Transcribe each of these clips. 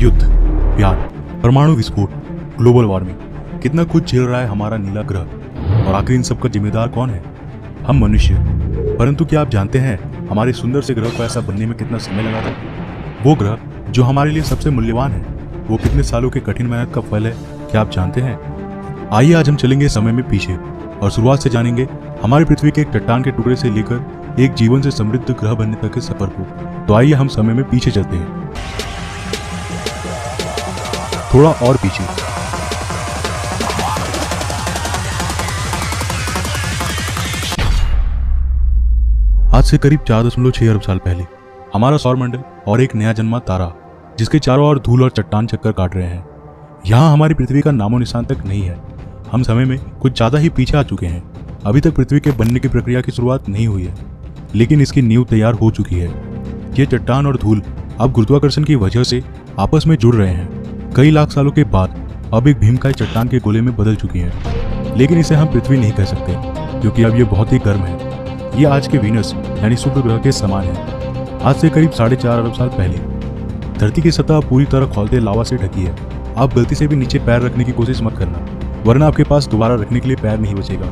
युद्ध, प्यार, परमाणु विस्फोट, ग्लोबल वार्मिंग, कितना कुछ झेल रहा है हमारा नीला ग्रह। और आखिर इन सब का जिम्मेदार कौन है? हम मनुष्य। परंतु क्या आप जानते हैं हमारे सुंदर से ग्रह को ऐसा बनने में कितना समय लगा था? वो ग्रह जो हमारे लिए सबसे मूल्यवान है, वो कितने सालों की कठिन मेहनत का फल है, क्या आप जानते हैं? आइए आज हम चलेंगे समय में पीछे और शुरुआत से जानेंगे हमारी पृथ्वी के एक चट्टान के टुकड़े से लेकर एक जीवन से समृद्ध ग्रह बनने तक के सफर को। तो आइए हम समय में पीछे चलते हैं, थोड़ा और पीछे। आज से करीब 4.6 अरब साल पहले हमारा सौरमंडल और एक नया जन्मा तारा, जिसके चारों ओर धूल और चट्टान चक्कर काट रहे हैं। यहाँ हमारी पृथ्वी का नामो निशान तक नहीं है। हम समय में कुछ ज्यादा ही पीछे आ चुके हैं। अभी तक पृथ्वी के बनने की प्रक्रिया की शुरुआत नहीं हुई है, लेकिन इसकी नींव तैयार हो चुकी है। ये चट्टान और धूल अब गुरुत्वाकर्षण की वजह से आपस में जुड़ रहे हैं। कई लाख सालों के बाद अब एक भीमकाय चट्टान के गोले में बदल चुकी है, लेकिन इसे हम पृथ्वी नहीं कह सकते, क्योंकि अब ये बहुत ही गर्म है। ये आज के वीनस यानी शुक्र ग्रह के समान है। आज से करीब 4.5 अरब साल पहले धरती की सतह पूरी तरह खौलते लावा से ढकी है। आप गलती से भी नीचे पैर रखने की कोशिश मत करना, वरना आपके पास दोबारा रखने के लिए पैर नहीं बचेगा।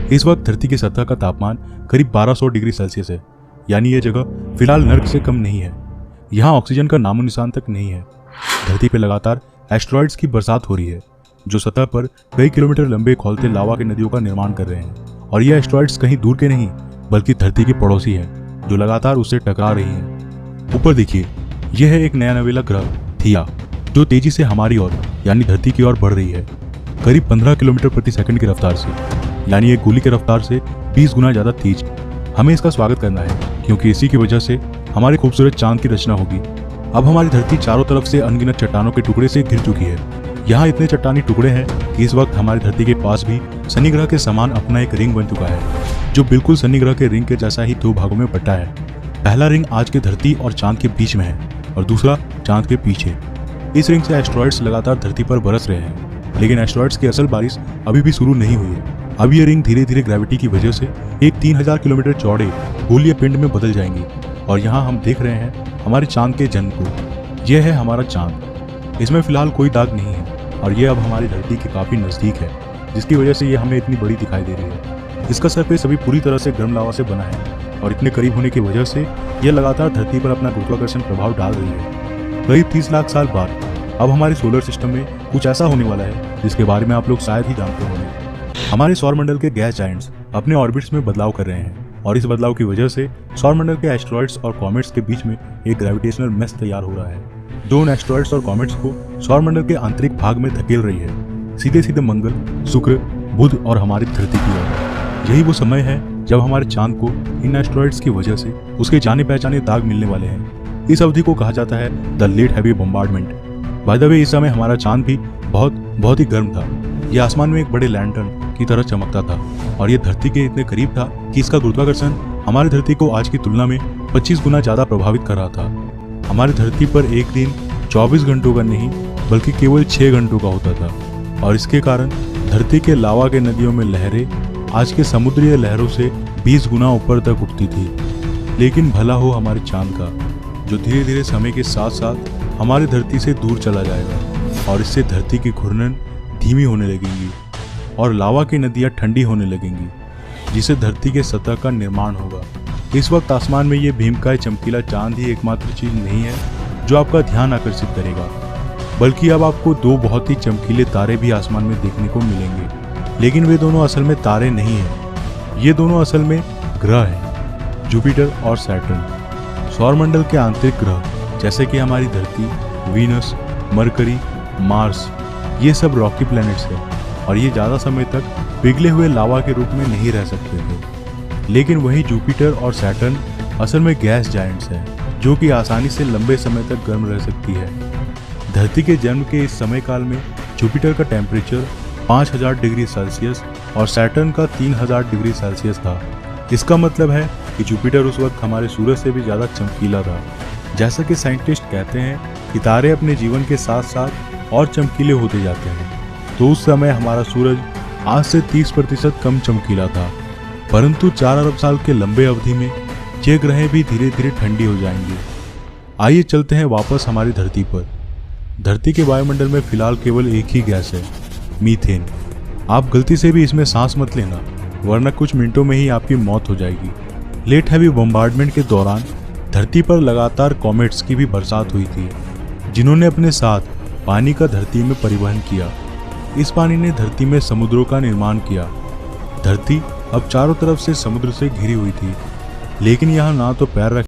इस वक्त धरती की सतह का तापमान करीब 1200 डिग्री सेल्सियस है, यानी यह जगह फिलहाल नर्क से कम नहीं है। यहाँ ऑक्सीजन का नामो निशान तक नहीं है। धरती पर लगातार एस्टेरॉइड्स की बरसात हो रही है, जो सतह पर कई किलोमीटर लंबे खौलते लावा की नदियों का निर्माण कर रहे हैं। और ये एस्टेरॉइड्स कहीं दूर के नहीं, बल्कि धरती की पड़ोसी हैं, जो लगातार उससे टकरा रही हैं। ऊपर देखिए, यह है एक नया नवेला ग्रह थिया, जो तेजी से हमारी ओर यानी धरती की ओर बढ़ रही है, करीब 15 किलोमीटर प्रति सेकंड की रफ्तार से, यानी एक गोली की रफ्तार से 20 गुना ज्यादा तेज। हमें इसका स्वागत करना है, क्योंकि इसी की वजह से हमारे खूबसूरत चांद की रचना होगी। अब हमारी धरती चारों तरफ से अनगिनत चट्टानों के टुकड़े से घिर चुकी है। यहाँ इतने चट्टानी टुकड़े हैं कि इस वक्त हमारी धरती के पास भी शनि ग्रह के समान अपना एक रिंग बन चुका है, जो बिल्कुल शनि ग्रह के रिंग के जैसा ही 2 भागों में बटा है। पहला रिंग आज के धरती और चांद के बीच में है, और दूसरा चांद के पीछे। इस रिंग से एस्टेरॉइड्स लगातार धरती पर बरस रहे हैं, लेकिन एस्टेरॉइड्स की असल बारिश अभी भी शुरू नहीं हुई है। अब ये रिंग धीरे धीरे ग्रेविटी की वजह से एक 3000 किलोमीटर चौड़े गोलीय पिंड में बदल जाएंगी। और यहाँ हम देख रहे हैं हमारे चांद के जन्म को। यह है हमारा चांद। इसमें फिलहाल कोई दाग नहीं है, और यह अब हमारी धरती के काफी नजदीक है, जिसकी वजह से यह हमें इतनी बड़ी दिखाई दे रही है। इसका सरफेस अभी पूरी तरह से गर्म लावा से बना है, और इतने करीब होने की वजह से यह लगातार धरती पर अपना गुरुत्वाकर्षण प्रभाव डाल रही है। करीब 30 लाख साल बाद अब हमारे सोलर सिस्टम में कुछ ऐसा होने वाला है जिसके बारे में आप लोग शायद ही जानते होंगे। हमारे सौरमंडल के गैस जायंट्स अपने ऑर्बिट्स में बदलाव कर रहे हैं, और इस बदलाव की वजह से सौरमंडल के एस्टेरॉइड्स और कॉमेट्स के बीच में एक ग्रेविटेशनल मेश तैयार हो रहा है, जो उन एस्टेरॉइड्स और कॉमेट्स को सौरमंडल के आंतरिक भाग में धकेल रही है, सीधे सीधे मंगल, शुक्र, बुध और हमारी धरती की ओर। यही वो समय है जब हमारे चांद को इन एस्टेरॉइड्स की वजह से उसके जाने पहचाने दाग मिलने वाले हैं। इस अवधि को कहा जाता है the late heavy bombardment. By the way, इस समय हमारा चांद भी बहुत ही गर्म था। यह आसमान में एक बड़े लैंटर्न की तरह चमकता था, और यह धरती के इतने करीब था कि इसका गुरुत्वाकर्षण हमारी धरती को आज की तुलना में 25 गुना ज्यादा प्रभावित कर रहा था। हमारी धरती पर एक दिन 24 घंटों का नहीं, बल्कि केवल 6 घंटों का होता था, और इसके कारण धरती के लावा के नदियों में लहरें आज के समुद्रीय लहरों से 20 गुना ऊपर तक उठती थी। लेकिन भला हो हमारे चांद का, जो धीरे धीरे समय के साथ साथ हमारी धरती से दूर चला जाएगा, और इससे धरती की घूर्णन धीमी होने लगेंगी और लावा की नदियां ठंडी होने लगेंगी, जिससे धरती के सतह का निर्माण होगा। इस वक्त आसमान में ये भीमकाय चमकीला चांद ही एकमात्र चीज नहीं है जो आपका ध्यान आकर्षित करेगा, बल्कि अब आपको 2 बहुत ही चमकीले तारे भी आसमान में देखने को मिलेंगे। लेकिन वे दोनों असल में तारे नहीं हैं, ये दोनों असल में ग्रह हैं, जुपिटर और सैटर्न। सौरमंडल के आंतरिक ग्रह जैसे कि हमारी धरती, वीनस, मरकरी, मार्स, ये सब रॉकी प्लैनेट्स हैं, और ये ज़्यादा समय तक पिघले हुए लावा के रूप में नहीं रह सकते थे। लेकिन वहीं जुपिटर और सैटर्न असल में गैस जायंट्स हैं, जो कि आसानी से लंबे समय तक गर्म रह सकती है। धरती के जन्म के इस समय काल में जुपिटर का टेम्परेचर 5000 डिग्री सेल्सियस और सैटर्न का 3000 डिग्री सेल्सियस था। इसका मतलब है कि जुपिटर उस वक्त हमारे सूरज से भी ज़्यादा चमकीला था। जैसा कि साइंटिस्ट कहते हैं कि तारे अपने जीवन के साथ साथ और चमकीले होते जाते हैं, तो उस समय हमारा सूरज आज से 30% कम चमकीला था। परंतु 4 अरब साल के लंबे अवधि में ये ग्रहें भी धीरे धीरे ठंडी हो जाएंगी। आइए चलते हैं वापस हमारी धरती पर। धरती के वायुमंडल में फिलहाल केवल एक ही गैस है, मीथेन। आप गलती से भी इसमें सांस मत लेना, वरना कुछ मिनटों में ही आपकी मौत हो जाएगी। लेट हैवी बम्बार्डमेंट के दौरान धरती पर लगातार कॉमेट्स की भी बरसात हुई थी, जिन्होंने अपने साथ पानी का धरती में परिवहन किया। इस पानी ने धरती में समुद्रों का निर्माण किया। धरती अब चारों तरफ से समुद्र से घिरी हुई थी, लेकिन यहाँ ना तो पैर रख